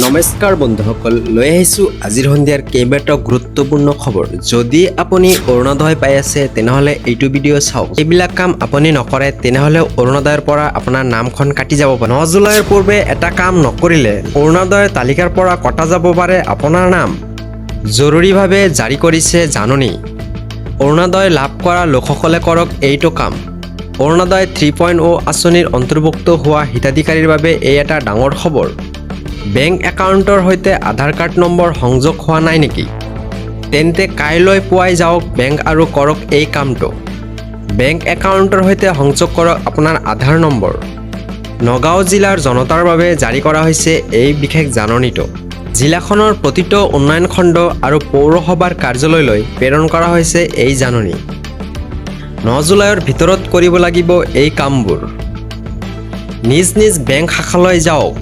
নমস্কাৰ বন্ধুসকল, লৈ আহিছোঁ আজিৰ সন্ধিয়াৰ কেইবাটাও গুৰুত্বপূৰ্ণ খবৰ। যদি আপুনি অৰুণোদয় পাই আছে তেনেহ'লে এইটো ভিডিঅ' চাওক। এইবিলাক কাম আপুনি নকৰে তেনেহ'লে অৰুণোদয়ৰ পৰা আপোনাৰ নামখন কাটি যাব পাৰে। 9 জুলাইৰ পূৰ্বে এটা কাম নকৰিলে অৰুণোদয় তালিকাৰ পৰা কটা যাব পাৰে আপোনাৰ নাম। জৰুৰীভাৱে জাৰি কৰিছে জাননী। অৰুণোদয় লাভ কৰা লোকসকলে কৰক এইটো কাম। অৰুণোদয় 3.0 আঁচনিৰ অন্তৰ্ভুক্ত হোৱা হিতাধিকাৰীৰ বাবে এই এটা ডাঙৰ খবৰ। বেংক একাউণ্টৰ সৈতে আধাৰ কাৰ্ড নম্বৰ সংযোগ হোৱা নাই নেকি? তেন্তে কাইলৈ পুৱাই যাওক বেংক আৰু কৰক এই কামটো। বেংক একাউণ্টৰ সৈতে সংযোগ কৰক আপোনাৰ আধাৰ নম্বৰ। নগাঁও জিলাৰ জনতাৰ বাবে জাৰি কৰা হৈছে এই বিশেষ জাননীটো। জিলাখনৰ প্ৰতিটো উন্নয়ন খণ্ড আৰু পৌৰসভাৰ কাৰ্যালয়লৈ প্ৰেৰণ কৰা হৈছে এই জাননী। 9 জুলাইৰ ভিতৰত কৰিব লাগিব এই কামবোৰ। নিজ নিজ বেংক শাখালৈ যাওক।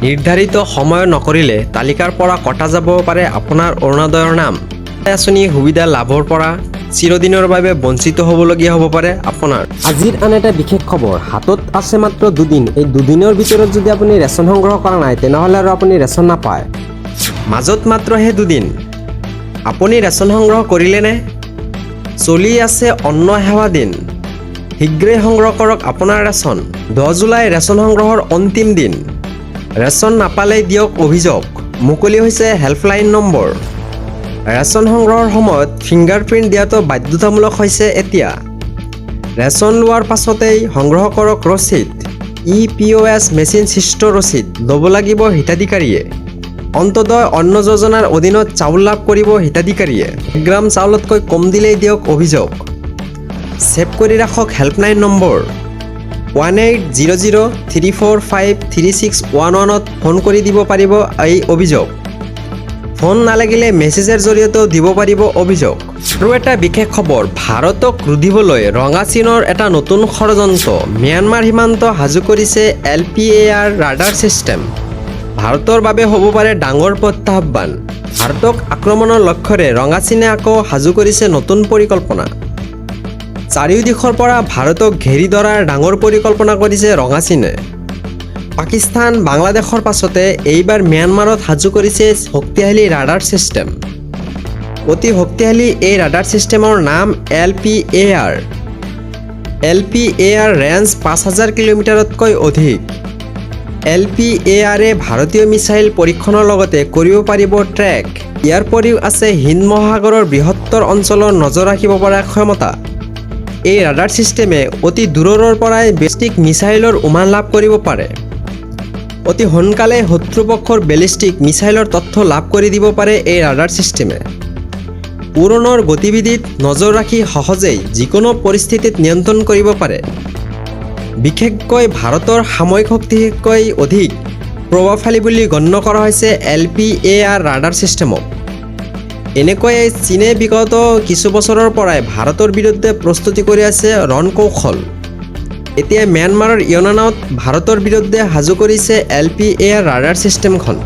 নিৰ্ধাৰিত সময় নকৰিলে তালিকাৰ পৰা কটা যাব পাৰে আপোনাৰ অৰুণোদয়ৰ নাম। আঁচনি সুবিধা লাভৰ পৰা চিৰদিনৰ বাবে বঞ্চিত হ'বলগীয়া হ'ব পাৰে আপোনাৰ। আজিৰ আন এটা বিশেষ খবৰ, হাতত আছে মাত্ৰ দুদিন। এই দুদিনৰ ভিতৰত যদি আপুনি ৰেচন সংগ্ৰহ কৰা নাই তেনেহ'লে আৰু আপুনি ৰেচন নাপায়। মাজত মাত্ৰ সেই দুদিন। আপুনি ৰেচন সংগ্ৰহ কৰিলেনে? চলি আছে অন্ন সেৱা দিন। শীঘ্ৰেই সংগ্ৰহ কৰক আপোনাৰ ৰেচন। 10 জুলাই ৰেচন সংগ্ৰহৰ অন্তিম দিন। ৰেচন নাপালেই দিয়ক অভিযোগ। মুকলি হৈছে হেল্পলাইন নম্বৰ। ৰেচন সংগ্ৰহৰ সময়ত ফিংগাৰপ্ৰিণ্ট দিয়াটো বাধ্যতামূলক হৈছে এতিয়া। ৰেচন লোৱাৰ পাছতেই সংগ্ৰহ কৰক ৰচিদ। POS মেচিন সৃষ্ট ৰচিদ ল'ব লাগিব হিতাধিকাৰীয়ে। অন্তোদয় অন্ন যোজনাৰ অধীনত চাউল লাভ কৰিব হিতাধিকাৰীয়ে। 1 গ্ৰাম চাউলতকৈ কম দিলেই দিয়ক অভিযোগ। ছেভ কৰি ৰাখক হেল্পলাইন নম্বৰ। 180034536111ত ফোন কৰি দিব পাৰিব এই অভিযোগ। ফোন নালাগিলে মেছেজৰ জৰিয়তেও দিব পাৰিব অভিযোগ। আৰু এটা বিশেষ খবৰ, ভাৰতক ৰুধিবলৈ ৰঙা চীনৰ এটা নতুন ষড়যন্ত্ৰ। ম্যানমাৰ সীমান্ত সাজু কৰিছে LPAR ৰাডাৰ ছিষ্টেম। ভাৰতৰ বাবে হ'ব পাৰে ডাঙৰ প্ৰত্যাহ্বান। ভাৰতক আক্ৰমণৰ লক্ষ্যৰে ৰঙা চীনে আকৌ সাজু কৰিছে নতুন পৰিকল্পনা। চাৰিওদিশৰ পৰা ভাৰতক ঘেৰি ধৰাৰ ডাঙৰ পৰিকল্পনা কৰিছে ৰঙা চীনে। পাকিস্তান, বাংলাদেশৰ পাছতে এইবাৰ ম্যানমাৰত সাজু কৰিছে শক্তিশালী ৰাডাৰ ছিষ্টেম। অতি শক্তিশালী এই ৰাডাৰ ছিষ্টেমৰ নাম LPAR। LPAR ৰেঞ্জ 5000 কিলোমিটাৰতকৈ অধিক। LPARে ভাৰতীয় মিছাইল পৰীক্ষণৰ লগতে কৰিব পাৰিব ট্ৰেক। ইয়াৰ উপৰিও আছে হিন্দ মহাসাগৰৰ বৃহত্তৰ অঞ্চলৰ নজৰ ৰাখিব পৰা ক্ষমতা। এই ৰাডাৰ ছিষ্টেমে অতি দূৰৰ পৰাই বেলিষ্টিক মিছাইলৰ উমান লাভ কৰিব পাৰে। অতি সোনকালে শত্ৰুপক্ষৰ বেলিষ্টিক মিছাইলৰ তথ্য লাভ কৰি দিব পাৰে এই ৰাডাৰ ছিষ্টেমে। উৰণৰ গতিবিধিত নজৰ ৰাখি সহজেই যিকোনো পৰিস্থিতিত নিয়ন্ত্ৰণ কৰিব পাৰে। বিশেষকৈ ভাৰতৰ সামৰিক শক্তিতকৈ অধিক প্ৰভাৱশালী বুলি গণ্য কৰা হৈছে LPAR ৰাডাৰ ছিষ্টেমক। এনেকৈয়ে চীনে বিগত কিছু বছৰৰ পৰাই ভাৰতৰ বিৰুদ্ধে প্ৰস্তুতি কৰি আছে ৰণকৌশল। এতিয়া ম্যানমাৰৰ য়নানত ভাৰতৰ বিৰুদ্ধে সাজু কৰিছে LPAR ৰাডাৰ ছিষ্টেমখন।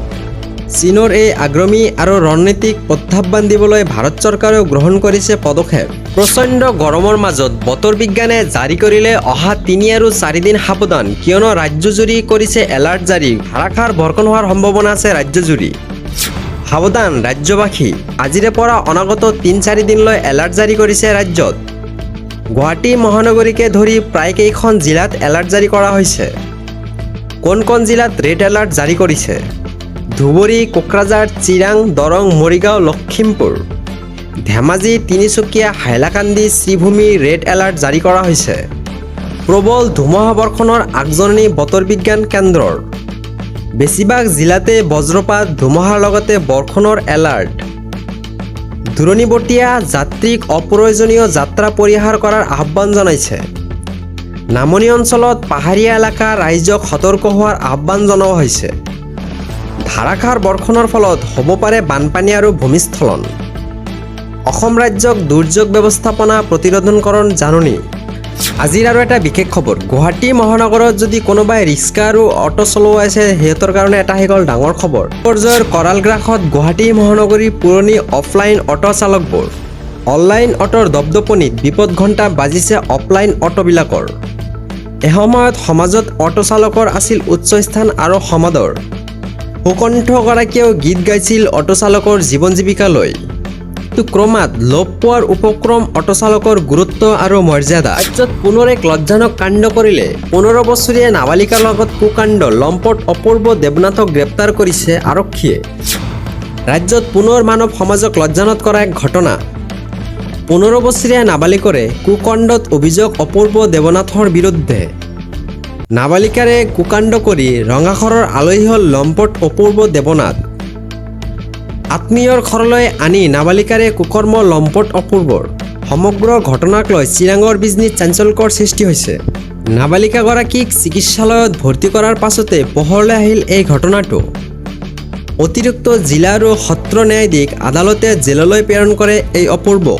চীনৰ এই আগ্ৰমী আৰু ৰণনীতিক প্ৰত্যাহ্বান দিবলৈ ভাৰত চৰকাৰেও গ্ৰহণ কৰিছে পদক্ষেপ। প্ৰচণ্ড গৰমৰ মাজত বতৰ বিজ্ঞানে জাৰি কৰিলে অহা 3 আৰু 4 দিন সাৱধান, কিয়নো ৰাজ্যজুৰি কৰিছে এলাৰ্ট জাৰি। ধাৰাসাৰ বৰষুণ হোৱাৰ সম্ভাৱনা আছে ৰাজ্যজুৰি। সাৱধান ৰাজ্যবাসী, আজিৰে পৰা অনাগত 3-4 দিনলৈ এলাৰ্ট জাৰি কৰিছে ৰাজ্যত। গুৱাহাটী মহানগৰীকে ধৰি প্ৰায় কেইখন জিলাত এলাৰ্ট জাৰি কৰা হৈছে। কোন কোন জিলাত ৰেড এলাৰ্ট জাৰি কৰিছে? ধুবুৰী, কোকৰাঝাৰ, চিৰাং, দৰং, মৰিগাঁও, লখিমপুৰ, ধেমাজি, তিনিচুকীয়া, হাইলাকান্দি, শ্ৰীভূমি ৰেড এলাৰ্ট জাৰি কৰা হৈছে। প্ৰবল ধুমুহা বৰ্ষণৰ আগজাননী বতৰ বিজ্ঞান কেন্দ্ৰৰ। বেছিভাগ জিলাতে বজ্ৰপাত, ধুমুহাৰ লগতে বৰষুণৰ এলাৰ্ট। দূৰণিবতীয়া যাত্ৰীক অপ্ৰয়োজনীয় যাত্ৰা পৰিহাৰ কৰাৰ আহ্বান জনাইছে। নামনি অঞ্চলত পাহাৰীয়া এলেকাৰ ৰাইজক সতৰ্ক হোৱাৰ আহ্বান জনোৱা হৈছে। ধাৰাসাৰ বৰষুণৰ ফলত হ'ব পাৰে বানপানী আৰু ভূমিস্খলন। অসম ৰাজ্যক দুৰ্যোগ ব্যৱস্থাপনা প্ৰতিৰোধকৰণ জাননী। আজিৰ আৰু এটা বিশেষ খবৰ, গুৱাহাটী মহানগৰত যদি কোনোবাই ৰিক্সা আৰু অটো চলোৱা আছে সিহঁতৰ কাৰণে এটা হৈ গ'ল ডাঙৰ খবৰ। পৰ্যায়ৰ কৰাল গ্ৰাসত গুৱাহাটী মহানগৰীৰ পুৰণি অফলাইন অটো চালকবোৰ। অনলাইন অটোৰ দপদপনিত বিপদ ঘণ্টা বাজিছে অফলাইন অটোবিলাকৰ। এসময়ত সমাজত অটো চালকৰ আছিল উচ্চ স্থান আৰু সমাদৰ। সুকণ্ঠগৰাকীয়েও গীত গাইছিল অটো চালকৰ জীৱন জীৱিকা লৈ। কিন্তু ক্ৰমাৎ লোপ পোৱাৰ উপক্ৰম অটো চালকৰ গুৰুত্ব আৰু মৰ্যাদা। ৰাজ্যত পুনৰ এক লজ্জাজনক কাণ্ড কৰিলে 15 বছৰীয়া নাবালিকাৰ লগত কুকাণ্ড লম্পট অপূৰ্ব দেৱনাথক গ্ৰেপ্তাৰ কৰিছে আৰক্ষীয়ে। ৰাজ্যত পুনৰ মানৱ সমাজক লজ্জানত কৰা এক ঘটনা। 15 বছৰীয়া নাবালিকৰে কুকাণ্ডত অভিযোগ অপূৰ্ব দেৱনাথৰ বিৰুদ্ধে। নাবালিকাৰে কুকাণ্ড কৰি ৰঙাঘৰৰ আলহী হ'ল লম্পট অপূৰ্ব দেৱনাথ। আত্মীয়ৰ ঘৰলৈ আনি নাবালিকাৰে কুকৰ্ম লম্পট অপূৰ্বৰ। সমগ্ৰ ঘটনাক লৈ চিৰাঙৰ বিজনীত চাঞ্চল্যকৰ সৃষ্টি হৈছে। নাবালিকাগৰাকীক চিকিৎসালয়ত ভৰ্তি কৰাৰ পাছতে পোহৰলৈ আহিল এই ঘটনাটো। অতিৰিক্ত জিলা আৰু সত্ৰ ন্যায়াধীশ আদালতে জেললৈ প্ৰেৰণ কৰে এই অপূৰ্বক।